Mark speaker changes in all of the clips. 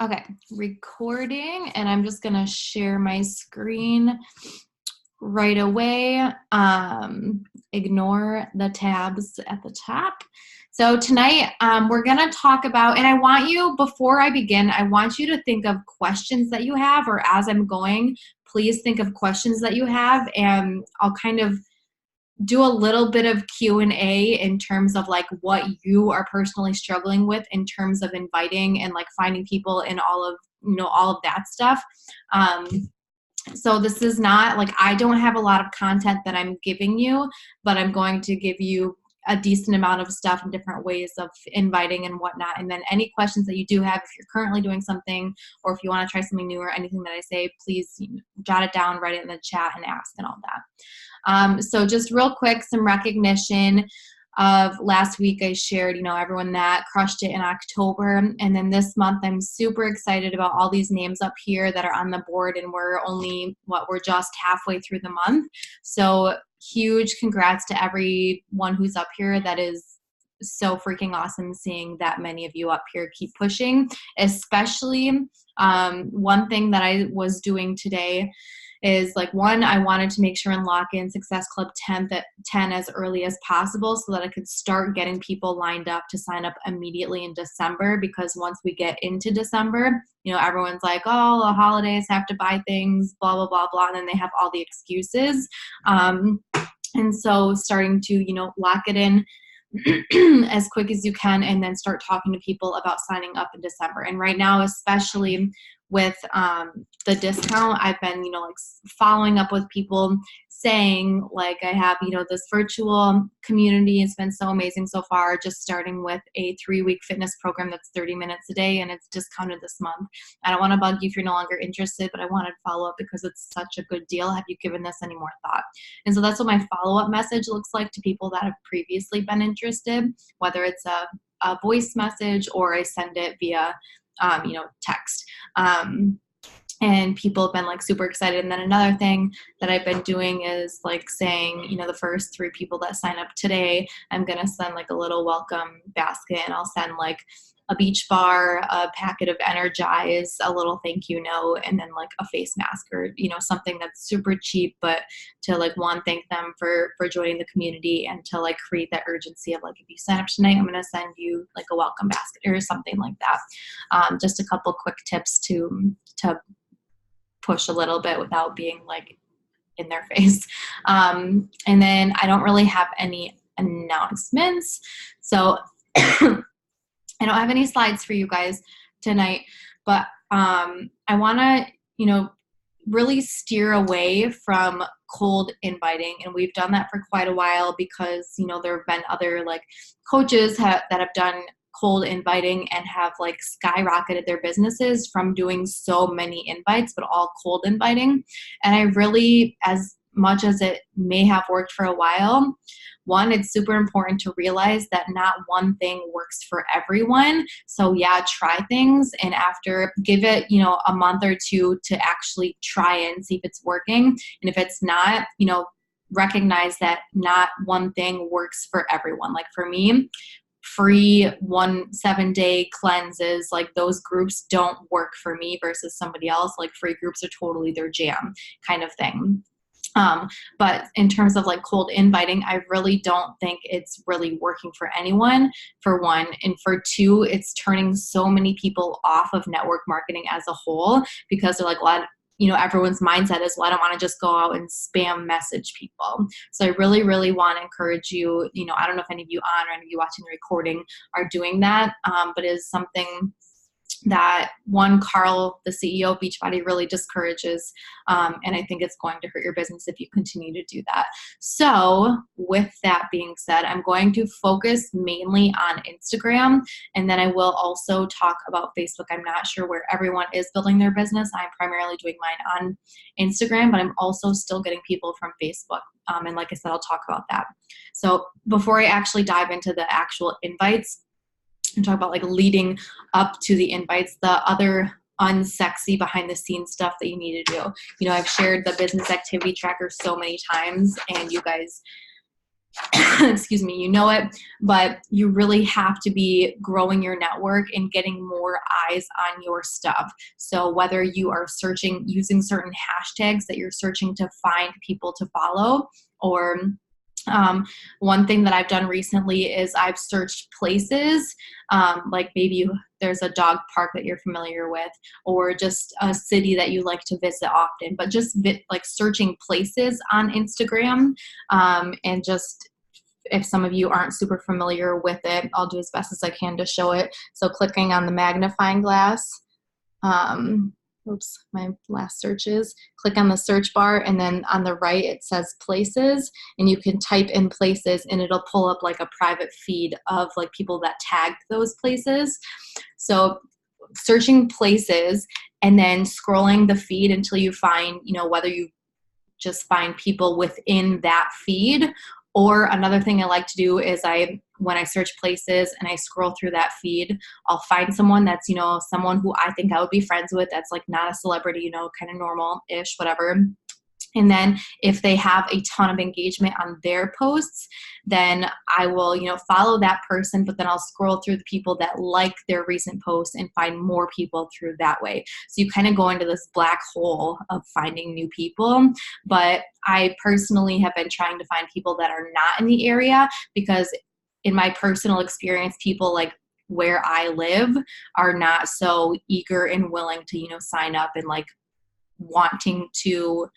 Speaker 1: Okay, recording, and I'm just gonna share my screen right away. Ignore the tabs at the top. So tonight, we're gonna talk about, and I want you, before I begin, I want you to think of questions that you have, or as I'm going, please think of questions that you have, and I'll kind of do a little bit of Q&A in terms of like what you are personally struggling with in terms of inviting and like finding people and all of that stuff. So this is not like, I don't have a lot of content that I'm giving you, but I'm going to give you a decent amount of stuff in different ways of inviting and whatnot. And then any questions that you do have, if you're currently doing something, or if you want to try something new or anything that I say, please jot it down, write it in the chat, and ask and all that. So just real quick, some recognition of last week. I shared, everyone that crushed it in October. And then this month, I'm super excited about all these names up here that are on the board. And we're just halfway through the month. So huge congrats to everyone who's up here. That is so freaking awesome seeing that many of you up here. Keep pushing. Especially one thing that I was doing today is like, one, I wanted to make sure and lock in Success Club 10 as early as possible so that I could start getting people lined up to sign up immediately in December, because once we get into December, everyone's like, oh, the holidays, have to buy things, blah, blah, blah, blah, and then they have all the excuses. And so starting to, lock it in as quick as you can, and then start talking to people about signing up in December. And right now, especially with the discount, I've been, following up with people saying like, I have, this virtual community. It's been so amazing so far, just starting with a 3-week fitness program that's 30 minutes a day, and it's discounted this month. I don't want to bug you if you're no longer interested, but I wanted to follow up because it's such a good deal. Have you given this any more thought? And so that's what my follow-up message looks like to people that have previously been interested, whether it's a voice message or I send it via text. And people have been like super excited. And then another thing that I've been doing is like saying, the first 3 people that sign up today, I'm going to send like a little welcome basket, and I'll send like a beach bar, a packet of Energize, a little thank you note, and then like a face mask, or, something that's super cheap, but to like, one, thank them for joining the community, and to like create that urgency of like, if you sign up tonight, I'm going to send you like a welcome basket or something like that. Just a couple quick tips to push a little bit without being like in their face. And then I don't really have any announcements. So I don't have any slides for you guys tonight, but I want to, really steer away from cold inviting. And we've done that for quite a while because, there have been other like coaches that have done cold inviting and have like skyrocketed their businesses from doing so many invites, but all cold inviting. And I really, as much as it may have worked for a while, one, it's super important to realize that not one thing works for everyone. So yeah, try things, and after, give it, a month or 2 to actually try and see if it's working. And if it's not, recognize that not one thing works for everyone. Like for me, free 7-day cleanses, like those groups don't work for me versus somebody else. Like free groups are totally their jam kind of thing. But in terms of like cold inviting, I really don't think it's really working for anyone, for one. And for 2, it's turning so many people off of network marketing as a whole, because they're like, well, everyone's mindset is, well, I don't want to just go out and spam message people. So I really, really want to encourage you, I don't know if any of you on or any of you watching the recording are doing that, but it is something that, one, Carl, the CEO of Beachbody, really discourages. And I think it's going to hurt your business if you continue to do that. So with that being said, I'm going to focus mainly on Instagram, and then I will also talk about Facebook. I'm not sure where everyone is building their business. I'm primarily doing mine on Instagram, but I'm also still getting people from Facebook. And like I said, I'll talk about that. So before I actually dive into the actual invites and talk about like leading up to the invites, the other unsexy behind the scenes stuff that you need to do. I've shared the business activity tracker so many times, and you guys excuse me, you know it, but you really have to be growing your network and getting more eyes on your stuff. So whether you are searching using certain hashtags that you're searching to find people to follow, or one thing that I've done recently is I've searched places, like maybe there's a dog park that you're familiar with, or just a city that you like to visit often, but just like searching places on Instagram, and just, if some of you aren't super familiar with it, I'll do as best as I can to show it. So clicking on the magnifying glass, oops, my last searches, click on the search bar, and then on the right it says places, and you can type in places and it'll pull up like a private feed of like people that tagged those places. So searching places and then scrolling the feed until you find, whether you just find people within that feed. Or another thing I like to do is when I search places and I scroll through that feed, I'll find someone that's, someone who I think I would be friends with, that's like not a celebrity, kind of normal-ish, whatever. And then if they have a ton of engagement on their posts, then I will, follow that person, but then I'll scroll through the people that like their recent posts and find more people through that way. So you kind of go into this black hole of finding new people. But I personally have been trying to find people that are not in the area, because in my personal experience, people like where I live are not so eager and willing to, sign up and like wanting to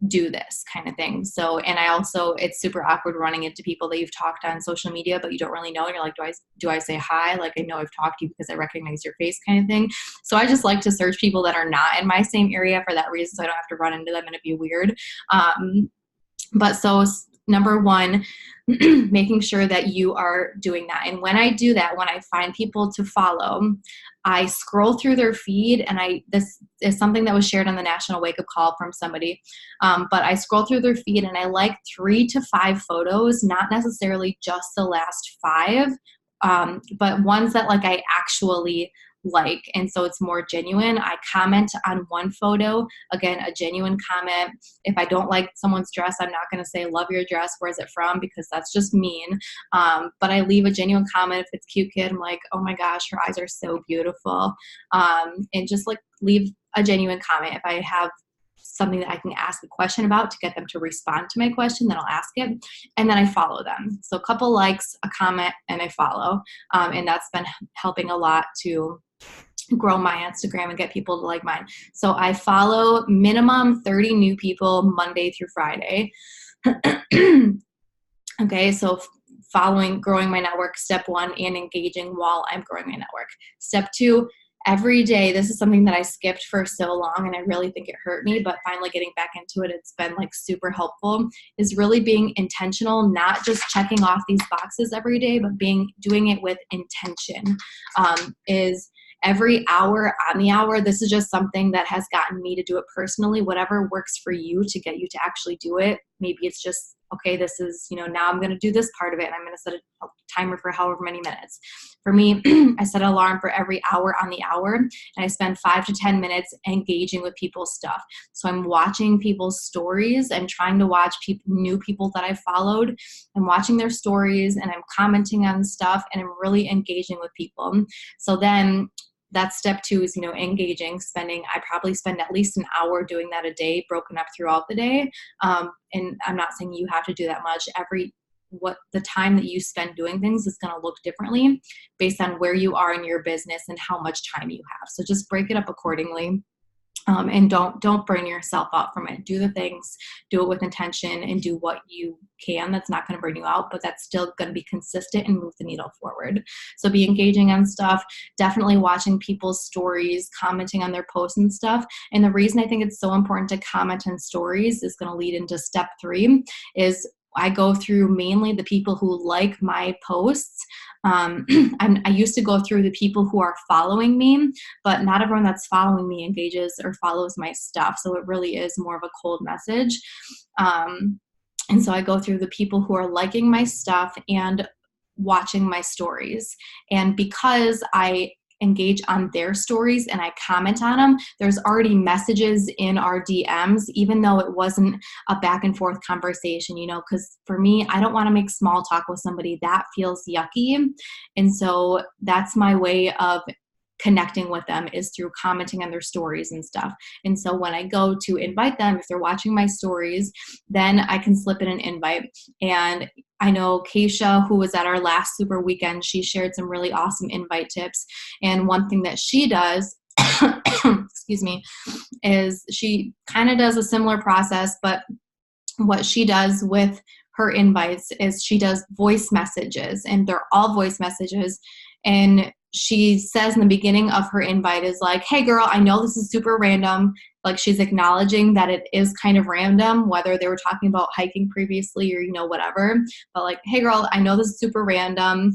Speaker 1: do this kind of thing. So, and I also, it's super awkward running into people that you've talked on social media, but you don't really know. And you're like, do I say hi? Like, I know I've talked to you because I recognize your face kind of thing. So I just like to search people that are not in my same area for that reason. So I don't have to run into them and it'd be weird. But so number one, making sure that you are doing that. And when I do that, when I find people to follow, I scroll through their feed, and this is something that was shared on the National Wake Up Call from somebody, but I scroll through their feed and I like 3 to 5 photos, not necessarily just the last 5, but ones that like I actually like, and so it's more genuine. I comment on one photo, again, a genuine comment. If I don't like someone's dress, I'm not going to say, love your dress, where's it from, because that's just mean. But I leave a genuine comment. If it's cute kid, I'm like, oh my gosh, her eyes are so beautiful. And just like leave a genuine comment. If I have something that I can ask a question about to get them to respond to my question, then I'll ask it, and then I follow them. So a couple likes, a comment, and I follow. And that's been helping a lot to grow my Instagram and get people to like mine. So I follow minimum 30 new people Monday through Friday. Okay, so growing my network, step 1, and engaging while I'm growing my network. Step 2, every day, this is something that I skipped for so long and I really think it hurt me, but finally getting back into it, it's been like super helpful, is really being intentional, not just checking off these boxes every day, but doing it with intention. Is every hour on the hour. This is just something that has gotten me to do it personally. Whatever works for you to get you to actually do it. Maybe it's just, okay, this is, now I'm going to do this part of it and I'm going to set a timer for however many minutes. For me, I set an alarm for every hour on the hour, and I spend 5 to 10 minutes engaging with people's stuff. So I'm watching people's stories and trying to watch new people that I followed. I'm watching their stories and I'm commenting on stuff and I'm really engaging with people. So then that's step 2 is, engaging, I probably spend at least an hour doing that a day, broken up throughout the day. And I'm not saying you have to do that much. What the time that you spend doing things is going to look differently based on where you are in your business and how much time you have. So just break it up accordingly. And don't burn yourself out from it. Do the things, do it with intention, and do what you can. That's not going to burn you out, but that's still going to be consistent and move the needle forward. So be engaging on stuff, definitely watching people's stories, commenting on their posts and stuff. And the reason I think it's so important to comment on stories is going to lead into step 3 is I go through mainly the people who like my posts. I used to go through the people who are following me, but not everyone that's following me engages or follows my stuff. So it really is more of a cold message. And so I go through the people who are liking my stuff and watching my stories. And because I engage on their stories and I comment on them, there's already messages in our DMs, even though it wasn't a back and forth conversation, you know, because for me, I don't want to make small talk with somebody. That feels yucky. And so that's my way of connecting with them, is through commenting on their stories and stuff. And so when I go to invite them, if they're watching my stories, then I can slip in an invite. And I know Keisha, who was at our last super weekend, she shared some really awesome invite tips. And one thing that she does, excuse me, is she kind of does a similar process, but what she does with her invites is she does voice messages, and they're all voice messages. And she says in the beginning of her invite is like, hey girl, I know this is super random. Like, she's acknowledging that it is kind of random, whether they were talking about hiking previously or, you know, whatever. But like, hey girl, I know this is super random,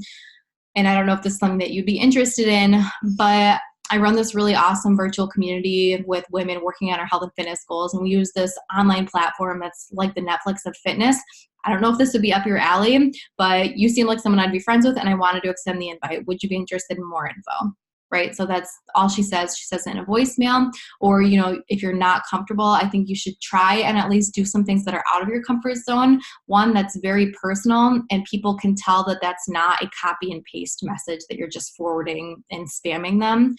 Speaker 1: and I don't know if this is something that you'd be interested in, but I run this really awesome virtual community with women working on our health and fitness goals. And we use this online platform that's like the Netflix of fitness. I don't know if this would be up your alley, but you seem like someone I'd be friends with, and I wanted to extend the invite. Would you be interested in more info? Right? So that's all she says. She says it in a voicemail. Or, you know, if you're not comfortable, I think you should try and at least do some things that are out of your comfort zone. One that's very personal, and people can tell that that's not a copy and paste message that you're just forwarding and spamming them.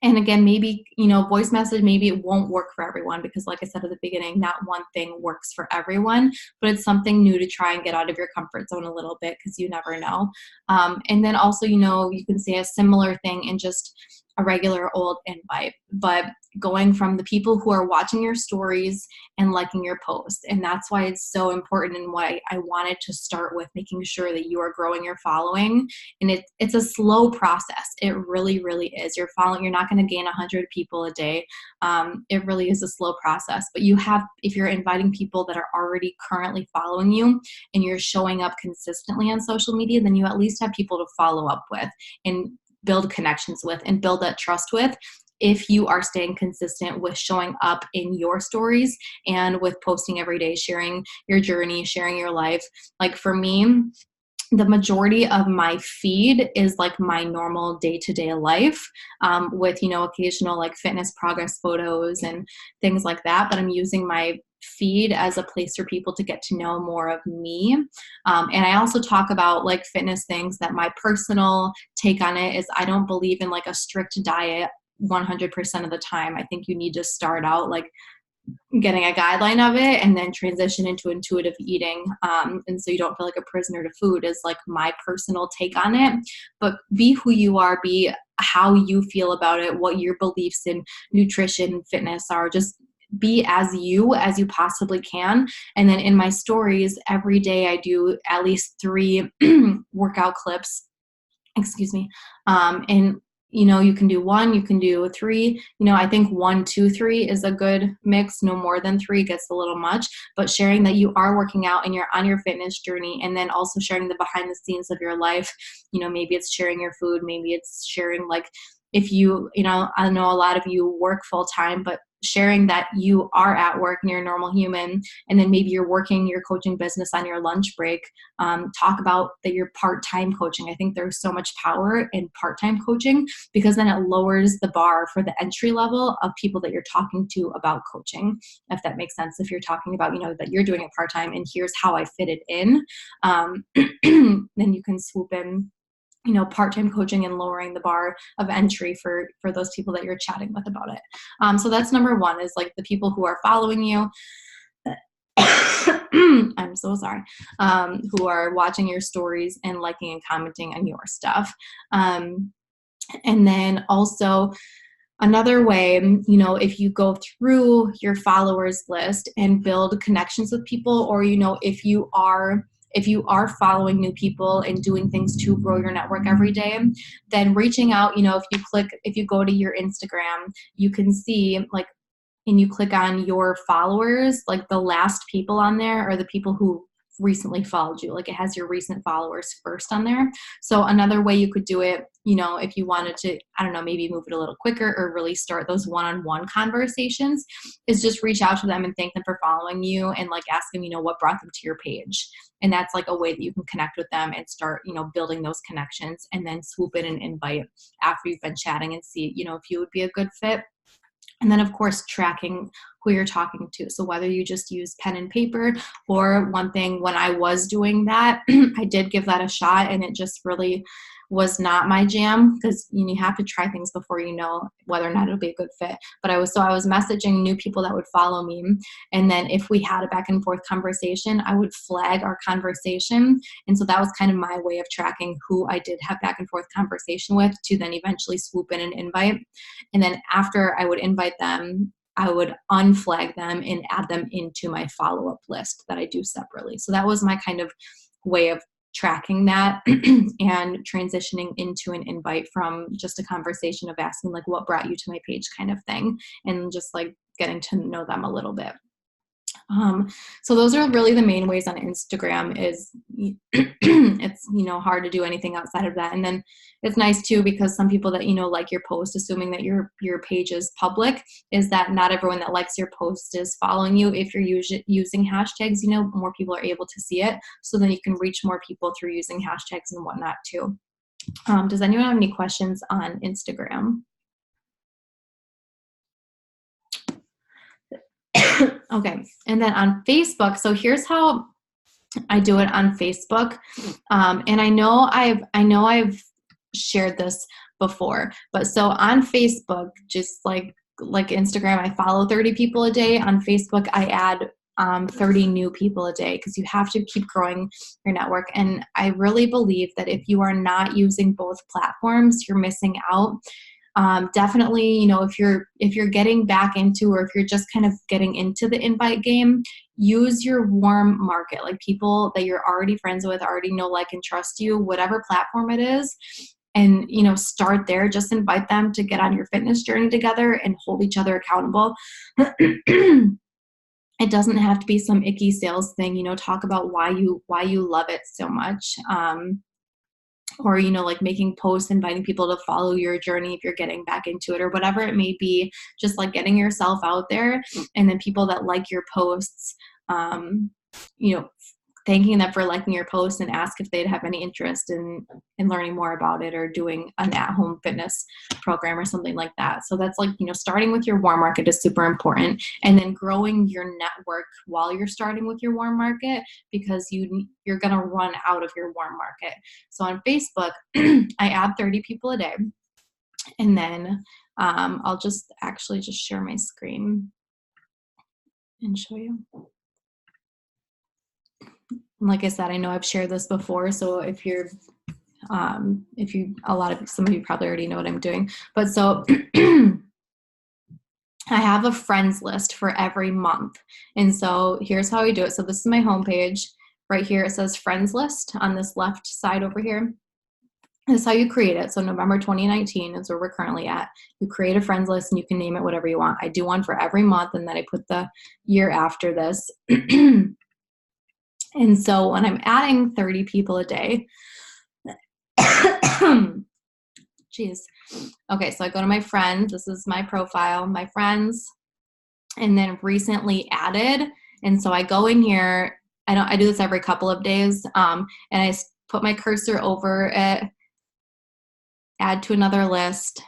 Speaker 1: And again, maybe, you know, voice message, maybe it won't work for everyone, because like I said at the beginning, not one thing works for everyone, but it's something new to try and get out of your comfort zone a little bit, because you never know. And then also, you know, you can say a similar thing in just a regular old invite, but going from the people who are watching your stories and liking your posts. And that's why it's so important, and why I wanted to start with making sure that you are growing your following. And it's a slow process. It really, really is. You're not going to gain 100 people a day. It really is a slow process, but if you're inviting people that are already currently following you and you're showing up consistently on social media, then you at least have people to follow up with and build connections with and build that trust with, if you are staying consistent with showing up in your stories and with posting every day, sharing your journey, sharing your life. Like for me, the majority of my feed is like my normal day-to-day life, with, you know, occasional like fitness progress photos and things like that. But I'm using my feed as a place for people to get to know more of me. And I also talk about like fitness things. That my personal take on it is, I don't believe in like a strict diet 100% of the time. I think you need to start out like getting a guideline of it and then transition into intuitive eating. And so you don't feel like a prisoner to food, is like my personal take on it. But be who you are, be how you feel about it, what your beliefs in nutrition and fitness are. Just be as you possibly can. And then in my stories every day, I do at least 3 workout clips, excuse me. And you know, you can do 1, you can do 3, you know, I think 1, 2, 3 is a good mix. No more than 3 gets a little much, but sharing that you are working out and you're on your fitness journey, and then also sharing the behind the scenes of your life. You know, maybe it's sharing your food, maybe it's sharing like, if you know, I know a lot of you work full time, but sharing that you are at work and you're a normal human, and then maybe you're working your coaching business on your lunch break. Talk about that you're part-time coaching. I think there's so much power in part-time coaching, because then it lowers the bar for the entry level of people that you're talking to about coaching, if that makes sense. If you're talking about, you know, that you're doing it part-time and here's how I fit it in, then you can swoop in, you know, part-time coaching, and lowering the bar of entry for those people that you're chatting with about it. So that's number 1, is like the people who are following you. I'm so sorry. Who are watching your stories and liking and commenting on your stuff. And then also another way, you know, if you go through your followers list and build connections with people, or, you know, if you are following new people and doing things to grow your network every day, then reaching out, you know, if you go to your Instagram, you can see like, and you click on your followers, like the last people on there are the people who recently followed you. Like it has your recent followers first on there. So another way you could do it, you know, if you wanted to, I don't know, maybe move it a little quicker or really start those one-on-one conversations, is just reach out to them and thank them for following you and like ask them, you know, what brought them to your page. And that's like a way that you can connect with them and start, you know, building those connections, and then swoop in and invite after you've been chatting and see, you know, if you would be a good fit. And then, of course, tracking who you're talking to. So whether you just use pen and paper, or one thing when I was doing that, I did give that a shot, and it just really was not my jam, because you have to try things before you know whether or not it'll be a good fit. But I was messaging new people that would follow me, and then if we had a back and forth conversation, I would flag our conversation. And so that was kind of my way of tracking who I did have back and forth conversation with, to then eventually swoop in and invite. And then after I would invite them, I would unflag them and add them into my follow-up list that I do separately. So that was my kind of way of tracking that and transitioning into an invite from just a conversation of asking like, what brought you to my page kind of thing, and just like getting to know them a little bit. So those are really the main ways on Instagram. Is it's, you know, hard to do anything outside of that. And then it's nice too, because some people that, you know, like your post, assuming that your page is public, is that not everyone that likes your post is following you. If you're using hashtags, you know, more people are able to see it. So then you can reach more people through using hashtags and whatnot too. Does anyone have any questions on Instagram? Okay. And then on Facebook, so here's how I do it on Facebook. And I know I've shared this before, but so on Facebook, just like Instagram, I follow 30 people a day. On Facebook, I add 30 new people a day, because you have to keep growing your network. And I really believe that if you are not using both platforms, you're missing out. Definitely, you know, if you're getting back into, or if you're just kind of getting into the invite game, use your warm market, like people that you're already friends with, already know, like, and trust you, whatever platform it is. And, you know, start there. Just invite them to get on your fitness journey together and hold each other accountable. It doesn't have to be some icky sales thing, you know, talk about why you love it so much. Or, you know, like making posts, inviting people to follow your journey if you're getting back into it, or whatever it may be, just like getting yourself out there. And then people that like your posts, you know, thanking them for liking your posts, and ask if they'd have any interest in learning more about it, or doing an at-home fitness program or something like that. So that's like, you know, starting with your warm market is super important, and then growing your network while you're starting with your warm market, because you're going to run out of your warm market. So on Facebook, I add 30 people a day, and then I'll just share my screen and show you. Like I said, I know I've shared this before, so some of you probably already know what I'm doing. But so I have a friends list for every month. And so here's how I do it. So this is my homepage. Right here, it says friends list on this left side over here. This is how you create it. So November 2019 is where we're currently at. You create a friends list and you can name it whatever you want. I do one for every month, and then I put the year after this. And so when I'm adding 30 people a day, geez. Okay, so I go to my friends. This is my profile, my friends, and then recently added. And so I go in here. I do this every couple of days, and I put my cursor over it, add to another list,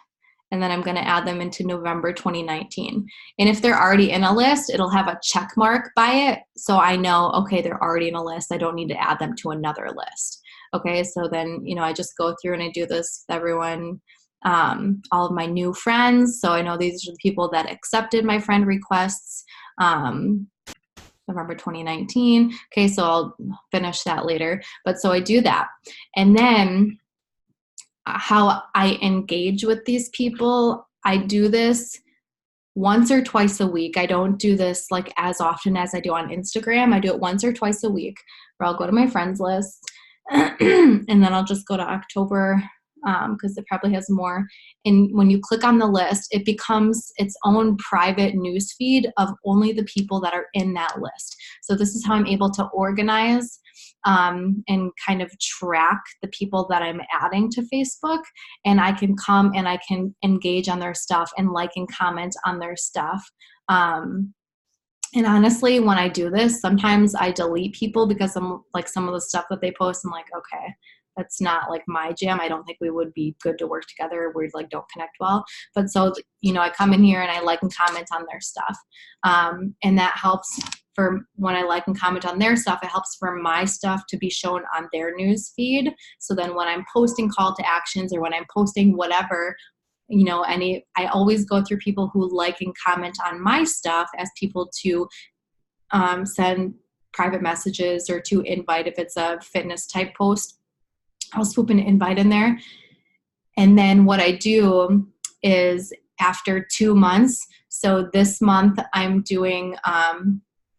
Speaker 1: and then I'm going to add them into November 2019. And if they're already in a list, it'll have a check mark by it. So I know, okay, they're already in a list. I don't need to add them to another list. Okay, so then, you know, I just go through and I do this with everyone, all of my new friends. So I know these are the people that accepted my friend requests, November 2019. Okay, so I'll finish that later. But so I do that. And then how I engage with these people, I do this once or twice a week. I don't do this like as often as I do on Instagram. I do it once or twice a week, where I'll go to my friends list, and then I'll just go to October because it probably has more. And when you click on the list, it becomes its own private news feed of only the people that are in that list. So this is how I'm able to organize and kind of track the people that I'm adding to Facebook. And I can come and I can engage on their stuff and like and comment on their stuff. And honestly, when I do this, sometimes I delete people because I'm like, some of the stuff that they post, I'm like, okay, that's not like my jam. I don't think we would be good to work together. We like don't connect well. But so, I come in here and I like and comment on their stuff. And that helps for when I like and comment on their stuff, it helps for my stuff to be shown on their news feed. So then when I'm posting call to actions or when I'm posting whatever, I always go through people who like and comment on my stuff as people to send private messages or to invite if it's a fitness type post. I'll swoop an invite in there. And then what I do is after 2 months, so this month I'm doing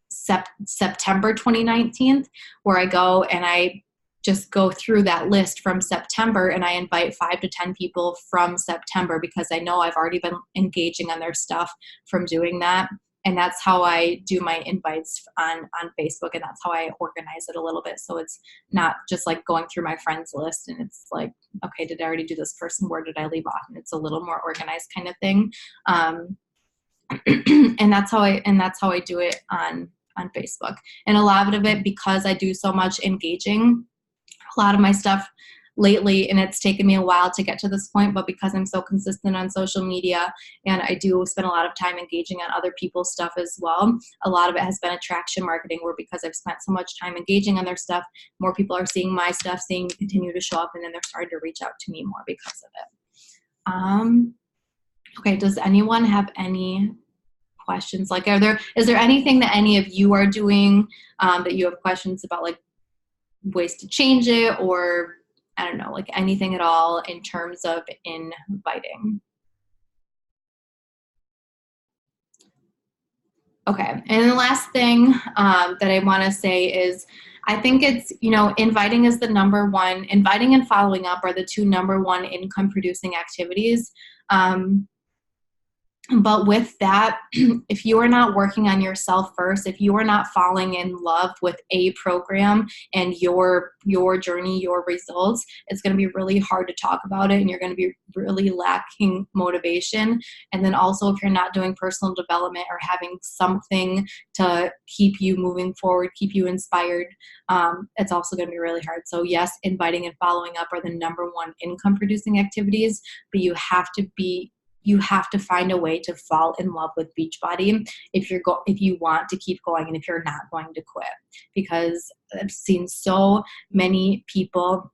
Speaker 1: September 2019, where I go and I just go through that list from September and I invite 5 to 10 people from September because I know I've already been engaging on their stuff from doing that. And that's how I do my invites on Facebook, and that's how I organize it a little bit. So it's not just like going through my friends list and it's like, okay, did I already do this person? Where did I leave off? And it's a little more organized kind of thing. And that's how I do it on Facebook. And a lot of it, because I do so much engaging, a lot of my stuff lately, and it's taken me a while to get to this point, but because I'm so consistent on social media and I do spend a lot of time engaging on other people's stuff as well, a lot of it has been attraction marketing, where because I've spent so much time engaging on their stuff, more people are seeing my stuff, seeing me continue to show up, and then they're starting to reach out to me more because of it. Okay, does anyone have any questions? Like, is there anything that any of you are doing that you have questions about, like ways to change it, or I don't know, like anything at all in terms of inviting? Okay, and the last thing that I want to say is, I think it's, inviting is the number one, inviting and following up are the two number one income producing activities. But with that, if you are not working on yourself first, if you are not falling in love with a program and your journey, your results, it's going to be really hard to talk about it, and you're going to be really lacking motivation. And then also, if you're not doing personal development or having something to keep you moving forward, keep you inspired, it's also going to be really hard. So yes, inviting and following up are the number one income producing activities, but you have to find a way to fall in love with Beachbody if you want to keep going and if you're not going to quit. Because I've seen so many people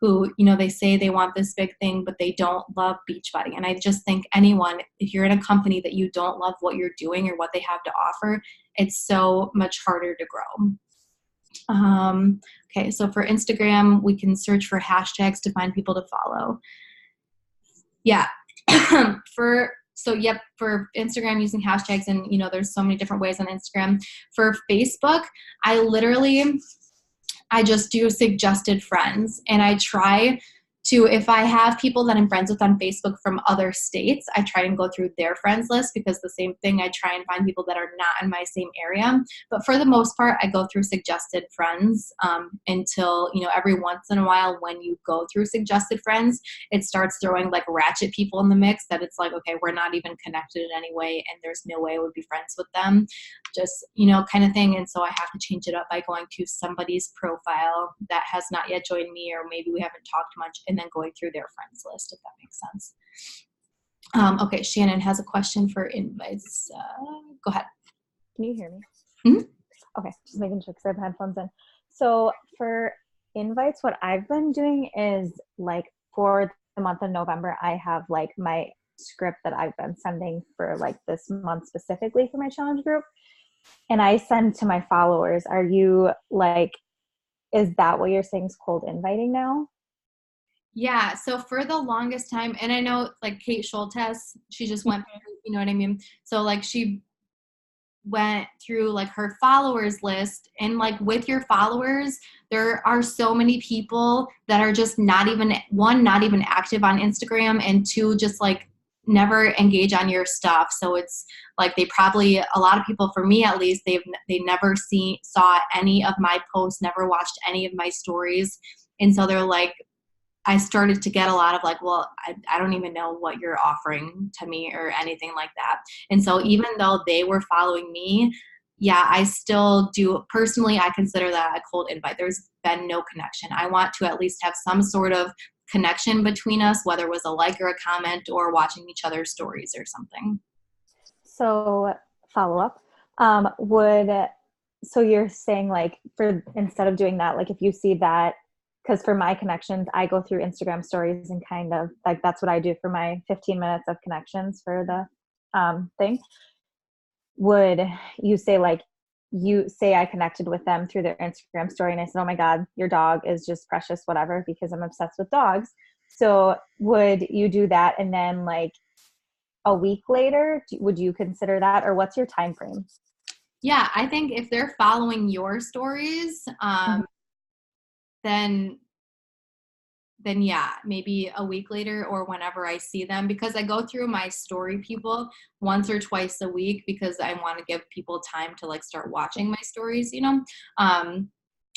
Speaker 1: who, they say they want this big thing, but they don't love Beachbody. And I just think anyone, if you're in a company that you don't love what you're doing or what they have to offer, it's so much harder to grow. Okay, so for Instagram, we can search for hashtags to find people to follow. Yeah. For Instagram, using hashtags, and there's so many different ways on Instagram. For Facebook, I just do suggested friends, and I try to, if I have people that I'm friends with on Facebook from other states, I try and go through their friends list, because the same thing, I try and find people that are not in my same area. But for the most part, I go through suggested friends until, every once in a while, when you go through suggested friends, it starts throwing like ratchet people in the mix that it's like, okay, we're not even connected in any way, and there's no way I would be friends with them, just, kind of thing. And so I have to change it up by going to somebody's profile that has not yet joined me, or maybe we haven't talked much, and then going through their friends list, if that makes sense. Okay, Shannon has a question for invites. Go ahead.
Speaker 2: Can you hear me?
Speaker 1: Mm-hmm.
Speaker 2: Okay, just making sure because I have headphones in. So for invites, what I've been doing is, like, for the month of November, I have like my script that I've been sending for like this month specifically for my challenge group, and I send to my followers. Are you like, is that what you're saying is cold inviting now?
Speaker 1: Yeah, so for the longest time, and I know like Kate Schultes, she just went, you know what I mean? So like she went through like her followers list, and like with your followers, there are so many people that are just not even active on Instagram, and two, just like never engage on your stuff. So it's like they probably, a lot of people, for me at least, they never saw any of my posts, never watched any of my stories. And so they're like, I started to get a lot of like, well, I don't even know what you're offering to me or anything like that. And so even though they were following me, yeah, I still do, personally, I consider that a cold invite. There's been no connection. I want to at least have some sort of connection between us, whether it was a like or a comment or watching each other's stories or something.
Speaker 2: So follow up, so you're saying like instead of doing that, like if you see that, because for my connections, I go through Instagram stories and kind of like, that's what I do for my 15 minutes of connections for the thing. Would you say like, you say I connected with them through their Instagram story and I said, oh my God, your dog is just precious, whatever, because I'm obsessed with dogs. So would you do that? And then like a week later, would you consider that, or what's your time frame?
Speaker 1: Yeah, I think if they're following your stories, then yeah, maybe a week later or whenever I see them, because I go through my story people once or twice a week because I want to give people time to like start watching my stories, you know?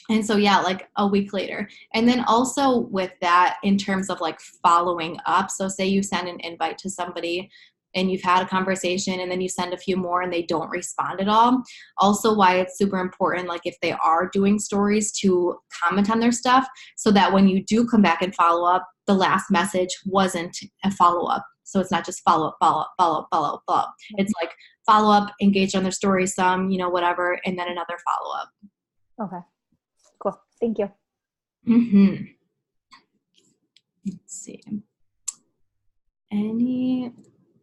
Speaker 1: And so, yeah, like a week later. And then also with that, in terms of like following up. So say you send an invite to somebody and you've had a conversation and then you send a few more and they don't respond at all. Also why it's super important, like if they are doing stories, to comment on their stuff so that when you do come back and follow up, the last message wasn't a follow up. So it's not just follow up, follow up, follow up, follow up, follow up. It's like follow up, engage on their story some, you know, whatever, and then another follow up.
Speaker 2: Okay. Cool. Thank you.
Speaker 1: Mm-hmm. Let's see.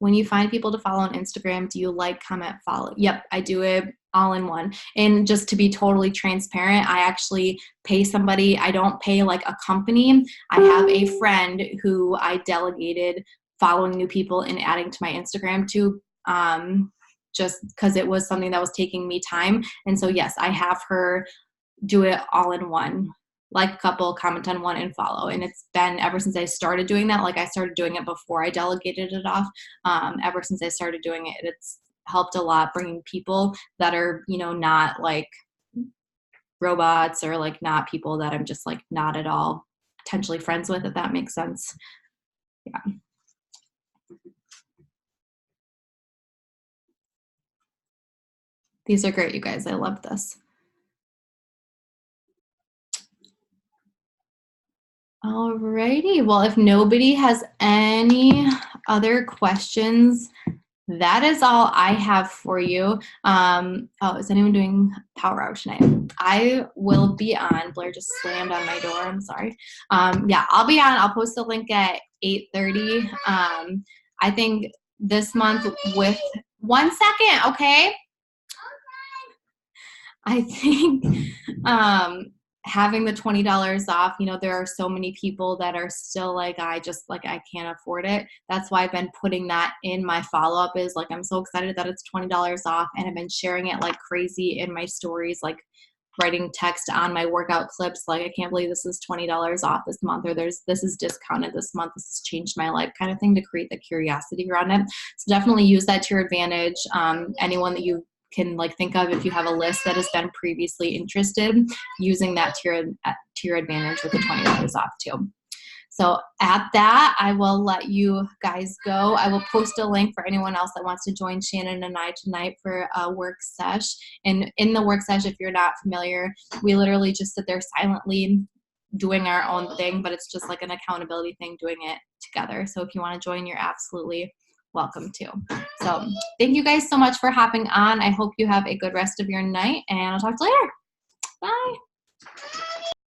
Speaker 1: When you find people to follow on Instagram, do you like, comment, follow? Yep, I do it all in one. And just to be totally transparent, I actually pay somebody. I don't pay like a company. I have a friend who I delegated following new people and adding to my Instagram to, just because it was something that was taking me time. And so, yes, I have her do it all in one, like a couple, comment on one, and follow. And it's been ever since I started doing that. Like I started doing it before I delegated it off. Ever since I started doing it, it's helped a lot, bringing people that are, you know, not like robots or like not people that I'm just like not at all potentially friends with, if that makes sense. Yeah. These are great, you guys. I love this. Alrighty. Well, if nobody has any other questions, that is all I have for you. Is anyone doing power hour tonight? I will be on. Blair just slammed on my door. I'm sorry. Yeah, I'll be on. I'll post a link at 8:30. I think this month with 1 second, okay? I think having the $20 off, you know, there are so many people that are still like, I can't afford it. That's why I've been putting that in my follow-up, is like, I'm so excited that it's $20 off, and I've been sharing it like crazy in my stories, like writing text on my workout clips, like, I can't believe this is $20 off this month, or this is discounted this month, this has changed my life, kind of thing, to create the curiosity around it. So definitely use that to your advantage. Anyone that you can like think of, if you have a list that has been previously interested, using that to your advantage with the $20 off too. So at that, I will let you guys go. I will post a link for anyone else that wants to join Shannon and I tonight for a work sesh. And in the work sesh, if you're not familiar, we literally just sit there silently doing our own thing, but it's just like an accountability thing, doing it together. So if you want to join, you're absolutely welcome to. So thank you guys so much for hopping on. I hope you have a good rest of your night, and I'll talk to you later. Bye.